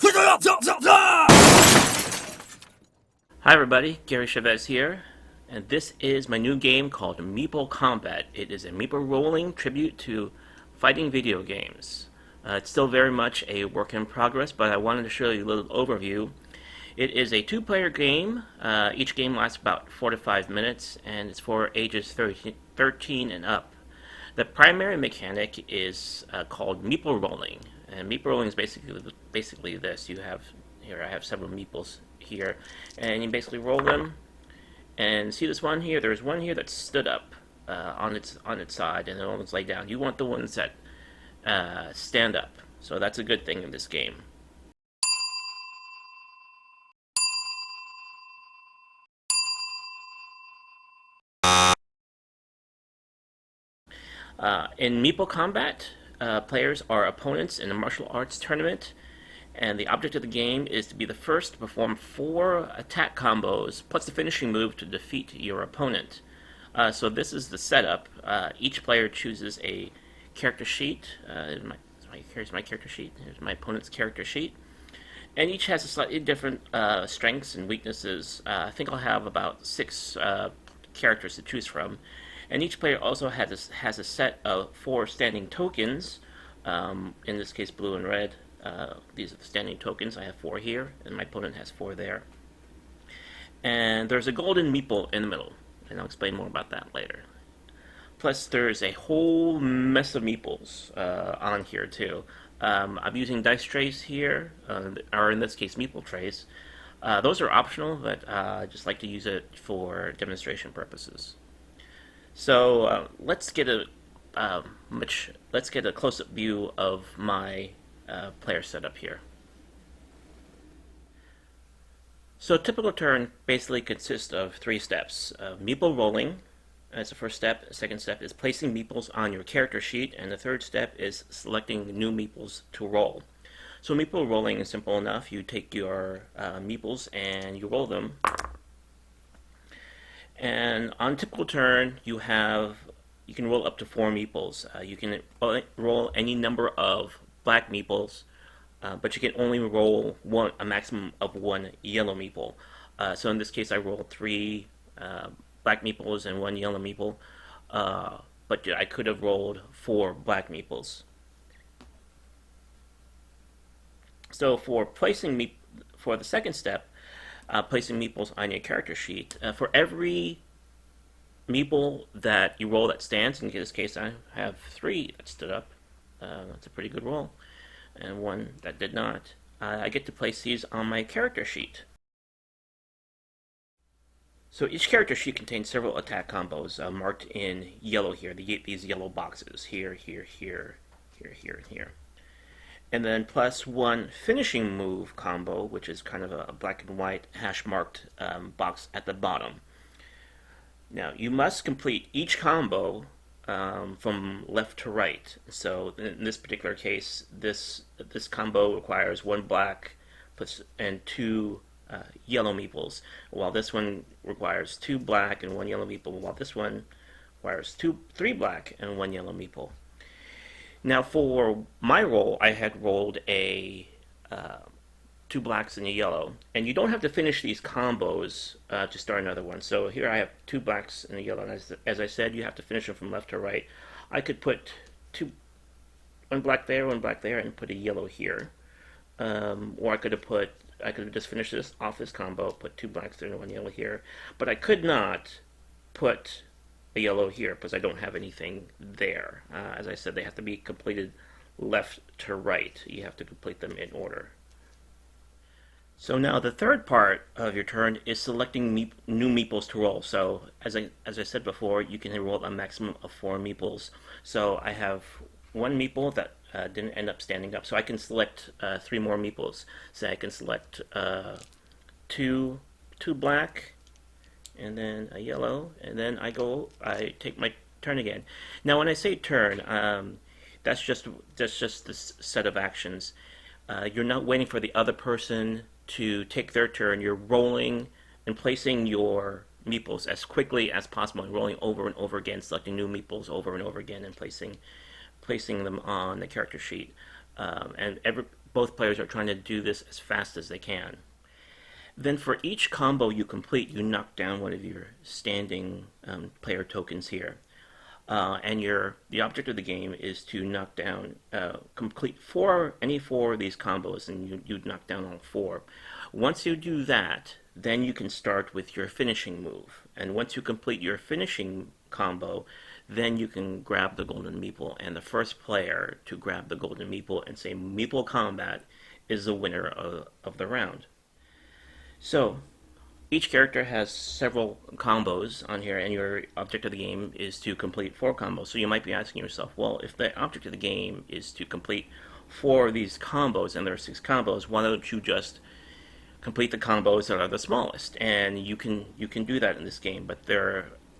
Hi everybody, Gary Chavez here, and this is my new game called Meeple Kombat. It is a Meeple Rolling tribute to fighting video games. It's still very much a work in progress, but I wanted to show you a little overview. It is a two-player game. Each game lasts about 4 to 5 minutes, and it's for ages 13 and up. The primary mechanic is called Meeple Rolling, and Meeple Rolling is basically this. You have here I have several meeples here, and you basically roll them. And see this one here? There's one here that stood up on its side, and the other one's laid down. You want the ones that stand up, so that's a good thing in this game. In Meeple Combat, players are opponents in a martial arts tournament, and the object of the game is to be the first to perform 4 attack combos plus the finishing move to defeat your opponent. So this is the setup. Each player chooses a character sheet. Here's my character sheet. Here's my opponent's character sheet. And each has a slightly different strengths and weaknesses. I think I'll have about 6 characters to choose from. And each player also has a set of 4 standing tokens, in this case blue and red. These are the standing tokens. I have 4 here, and my opponent has 4 there. And there's a golden meeple in the middle, and I'll explain more about that later. Plus, there's a whole mess of meeples on here, too. I'm using dice trays here, or in this case, meeple trays. Those are optional, but I just like to use it for demonstration purposes. So let's get a close-up view of my player setup here. So a typical turn basically consists of 3 steps. Meeple rolling as the first step. The second step is placing meeples on your character sheet, and the third step is selecting new meeples to roll. So meeple rolling is simple enough. You take your meeples and you roll them. And on a typical turn, you can roll up to 4 meeples. You can roll any number of black meeples, but you can only roll a maximum of 1 yellow meeple. So in this case, I rolled 3 black meeples and 1 yellow meeple, but I could have rolled 4 black meeples. So for the second step, placing meeples on your character sheet, for every meeple that you roll that stands, in this case I have 3 that stood up. That's a pretty good roll, and 1 that did not. I get to place these on my character sheet. So each character sheet contains several attack combos marked in yellow here, these yellow boxes, here, here, here, here, here, and here. And then plus 1 finishing move combo, which is kind of a black and white hash-marked box at the bottom. Now, you must complete each combo from left to right. So in this particular case, this combo requires 1 black and 2 yellow meeples, while this one requires 2 black and 1 yellow meeple, while this one requires 3 black and 1 yellow meeple. Now for my roll, I had rolled a 2 blacks and a yellow, and you don't have to finish these combos to start another one. So here I have 2 blacks and a yellow, and as I said, you have to finish them from left to right. I could put 1 black there, 1 black there, and put a yellow here, or I could have just finished this off this combo, put 2 blacks there and 1 yellow here, but I could not put a yellow here because I don't have anything there. As I said, they have to be completed left to right. You have to complete them in order. So now the third part of your turn is selecting new meeples to roll. So as I said before, you can roll a maximum of 4 meeples. So I have 1 meeple that didn't end up standing up, so I can select 3 more meeples. So I can select 2 black, and then a yellow, and then I take my turn again. Now when I say turn, that's just this set of actions. You're not waiting for the other person to take their turn. You're rolling and placing your meeples as quickly as possible, and rolling over and over again, selecting new meeples over and over again, and placing them on the character sheet. And both players are trying to do this as fast as they can. Then for each combo you complete, you knock down one of your standing player tokens here. And the object of the game is to knock down, complete any four of these combos, and you knock down all four. Once you do that, then you can start with your finishing move. And once you complete your finishing combo, then you can grab the golden meeple, and the first player to grab the golden meeple and say Meeple Kombat is the winner of the round. So, each character has several combos on here, and your object of the game is to complete four combos. So you might be asking yourself, well, if the object of the game is to complete four of these combos, and there are six combos, why don't you just complete the combos that are the smallest? And you can do that in this game, but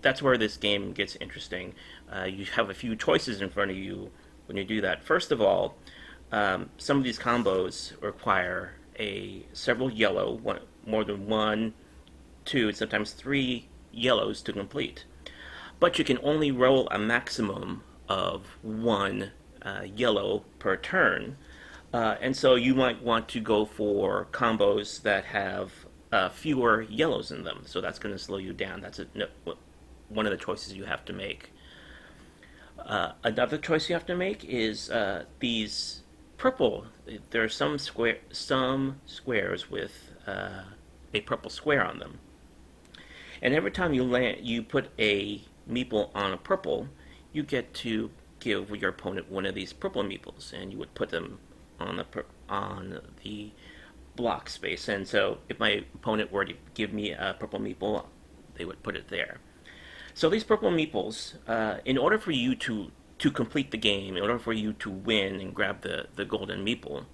that's where this game gets interesting. You have a few choices in front of you when you do that. First of all, some of these combos require several yellow, more than one, two, and sometimes three yellows to complete. But you can only roll a maximum of one yellow per turn. And so you might want to go for combos that have fewer yellows in them. So that's going to slow you down. That's one of the choices you have to make. Another choice you have to make is these purple. There are some squares with a purple square on them. And every time you put a meeple on a purple, you get to give your opponent one of these purple meeples, and you would put them on the block space. And so if my opponent were to give me a purple meeple, they would put it there. So these purple meeples, in order for you to complete the game, in order for you to win and grab the golden meeple,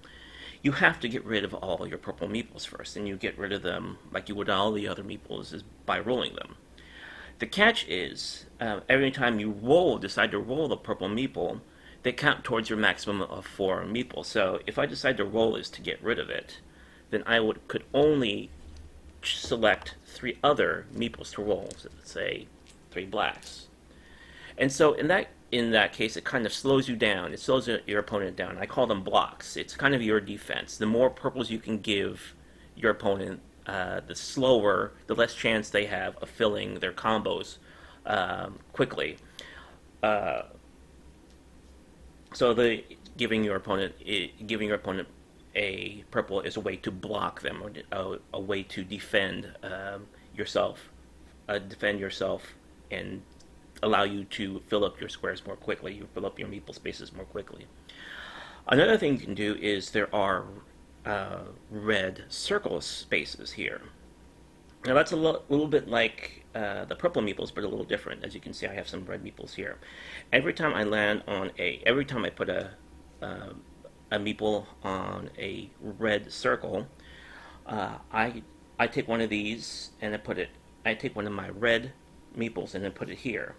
you have to get rid of all your purple meeples first, and you get rid of them like you would all the other meeples is by rolling them. The catch is, every time you decide to roll the purple meeple, they count towards your maximum of 4 meeples. So if I decide to roll this to get rid of it, then I could only select 3 other meeples to roll, so let's say 3 blacks. And so in that case, it kind of slows you down. It slows your opponent down. I call them blocks. It's kind of your defense. The more purples you can give your opponent, the less chance they have of filling their combos quickly. So giving your opponent a purple is a way to block them, or a way to defend yourself, and allow you to fill up your squares more quickly. You fill up your meeple spaces more quickly. Another thing you can do is there are red circle spaces here. Now that's a little bit like the purple meeples, but a little different. As you can see, I have some red meeples here. Every time I put a meeple on a red circle, I take one of these and I take one of my red meeples and then put it here.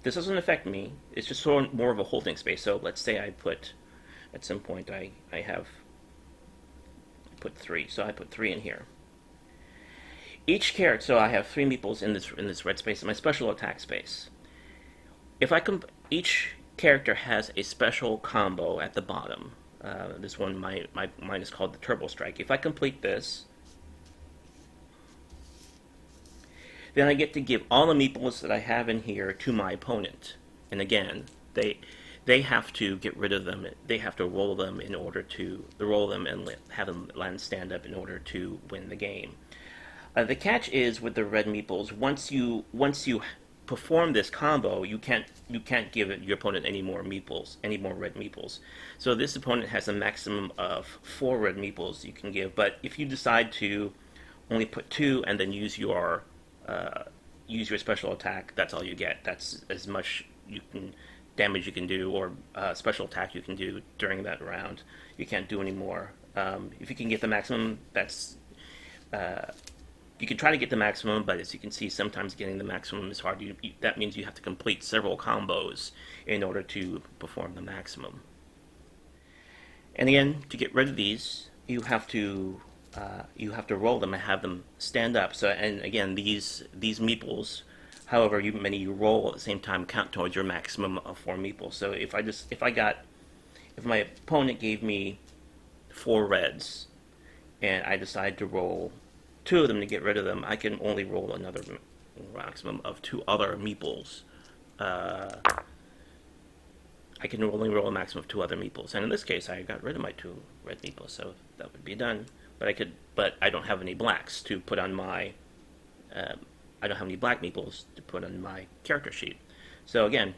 This doesn't affect me. It's just sort of more of a holding space. So let's say at some point I put 3. So I put 3 in here. Each character, so I have 3 meeples in this red space in my special attack space. Each character has a special combo at the bottom. This one, mine is called the Turbo Strike. If I complete this, then I get to give all the meeples that I have in here to my opponent. And again, they have to get rid of them. They have to roll them and have them land stand up in order to win the game. The catch is with the red meeples, once you perform this combo, you can't give your opponent any more red meeples. So this opponent has a maximum of 4 red meeples you can give. But if you decide to only put 2 and then use your special attack, that's all you get. That's as much damage you can do, or special attack you can do during that round. You can't do any more. If you can get the maximum, you can try to get the maximum, but as you can see, sometimes getting the maximum is hard. That means you have to complete several combos in order to perform the maximum. And again, to get rid of these, you have to roll them and have them stand up. So, and again, these meeples, however many you roll at the same time, count towards your maximum of 4 meeples. So if my opponent gave me 4 reds, and I decide to roll 2 of them to get rid of them, I can only roll another maximum of 2 other meeples. Uh, I can only roll a maximum of 2 other meeples, and in this case, I got rid of my 2 red meeples, so that would be done. But I don't have any blacks to put on my. I don't have any black meeples to put on my character sheet. So again,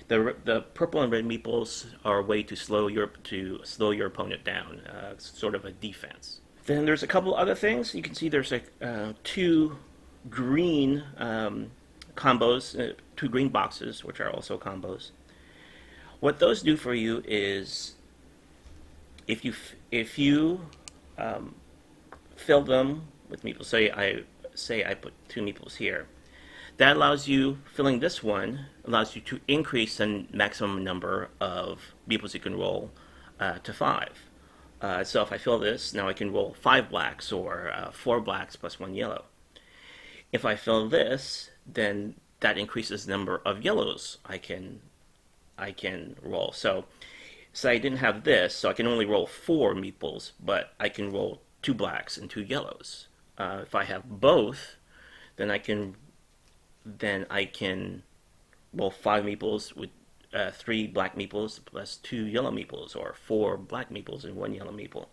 the purple and red meeples are a way to slow your opponent down, sort of a defense. Then there's a couple other things. You can see there's like 2 green combos, 2 green boxes, which are also combos. What those do for you is, if you fill them with meeples, say I put 2 meeples here, that allows you, filling this one allows you to increase the maximum number of meeples you can roll to 5. So if I fill this, now I can roll 5 blacks or 4 blacks plus 1 yellow. If I fill this, then that increases the number of yellows I can roll. So I didn't have this, so I can only roll 4 meeples, but I can roll 2 blacks and 2 yellows. If I have both, then I can roll 5 meeples with 3 black meeples plus 2 yellow meeples, or 4 black meeples and 1 yellow meeple.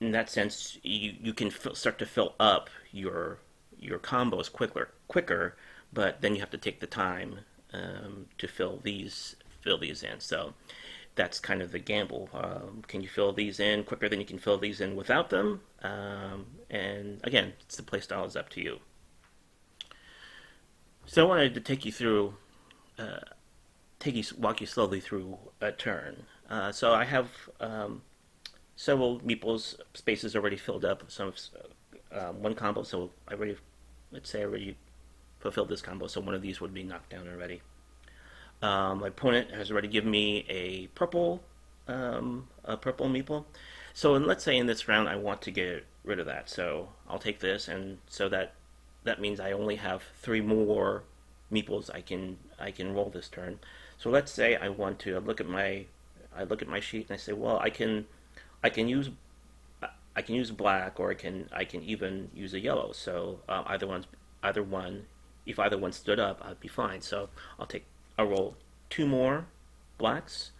In that sense, you can start to fill up your combos quicker, but then you have to take the time to fill these in. So that's kind of the gamble. Can you fill these in quicker than you can fill these in without them? And again, it's the play style is up to you. So I wanted to take you through, walk you slowly through a turn. So I have several meeples spaces already filled up. Some one combo, so let's say I already fulfilled this combo, so one of these would be knocked down already. My opponent has already given me a purple meeple. So let's say in this round I want to get rid of that. So I'll take this, and so that means I only have 3 more meeples I can roll this turn. So let's say I want to look at my sheet and I say, well, I can use black, or I can even use a yellow. So either one, if either one stood up, I'd be fine. So I'll roll 2 more blacks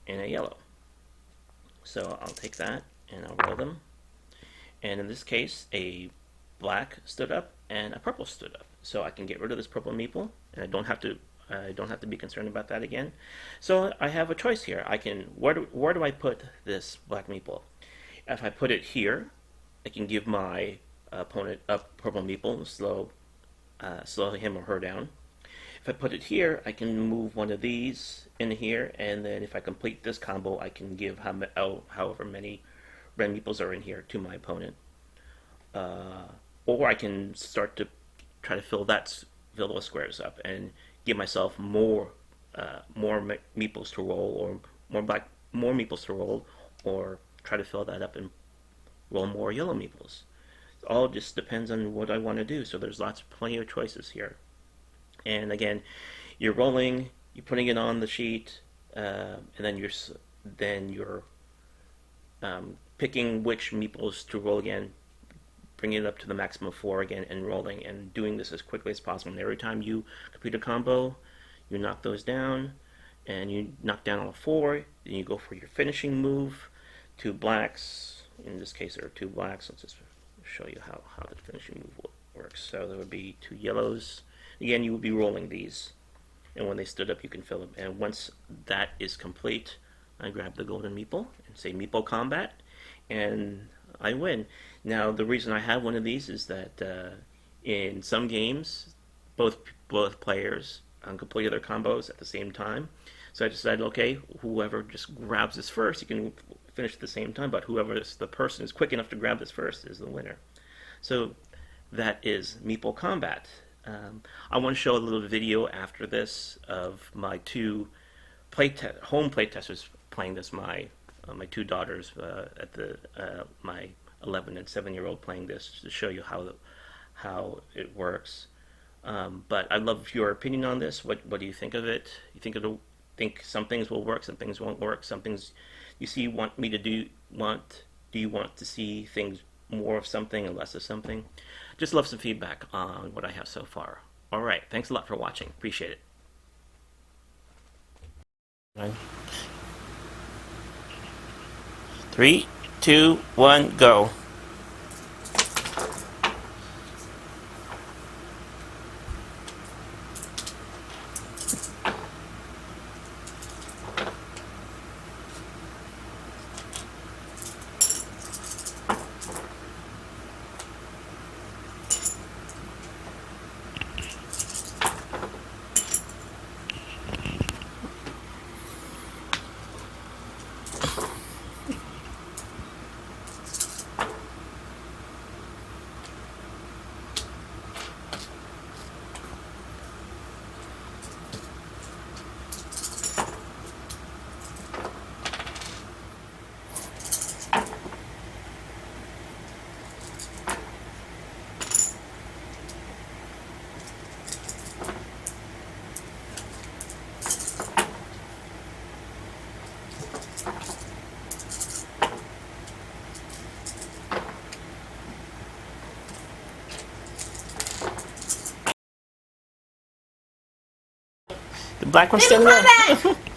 and a yellow. So I'll take that and I'll roll them. And in this case, a black stood up and a purple stood up. So I can get rid of this purple meeple, and I don't have to be concerned about that again. So I have a choice here. Where do I put this black meeple? If I put it here, I can give my opponent a purple meeple and slow him or her down. If I put it here, I can move one of these in here, and then if I complete this combo, I can give however many red meeples are in here to my opponent. Or I can start to try to fill those squares up and give myself more meeples to roll, or more meeples to roll, or try to fill that up and roll more yellow meeples. It all just depends on what I want to do. So there's plenty of choices here. And again, you're rolling, you're putting it on the sheet, and then you're picking which meeples to roll again, bringing it up to the maximum of 4 again, and rolling, and doing this as quickly as possible. And every time you complete a combo, you knock those down, and you knock down all 4, then you go for your finishing move. 2 blacks, in this case there are 2 blacks. Let's just show you how the finishing move works. So there would be 2 yellows. Again, you would be rolling these, and when they stood up, you can fill them. And once that is complete, I grab the golden meeple and say Meeple Kombat, and I win. Now, the reason I have one of these is that in some games, both players completed their combos at the same time. So I decided, okay, whoever just grabs this first, you can finish at the same time, but the person is quick enough to grab this first is the winner. So that is Meeple Kombat. I want to show a little video after this of my 2 home playtesters playing this. My 2 daughters my 11 and 7-year-old playing this, to show you how it works. But I'd love your opinion on this. What do you think of it? You think think some things will work, some things won't work, some things you see want me to do you want to see things more of something or less of something? Just love some feedback on what I have so far. All right, thanks a lot for watching. Appreciate it. Nine. 3, 2, 1, go. The black one's still there.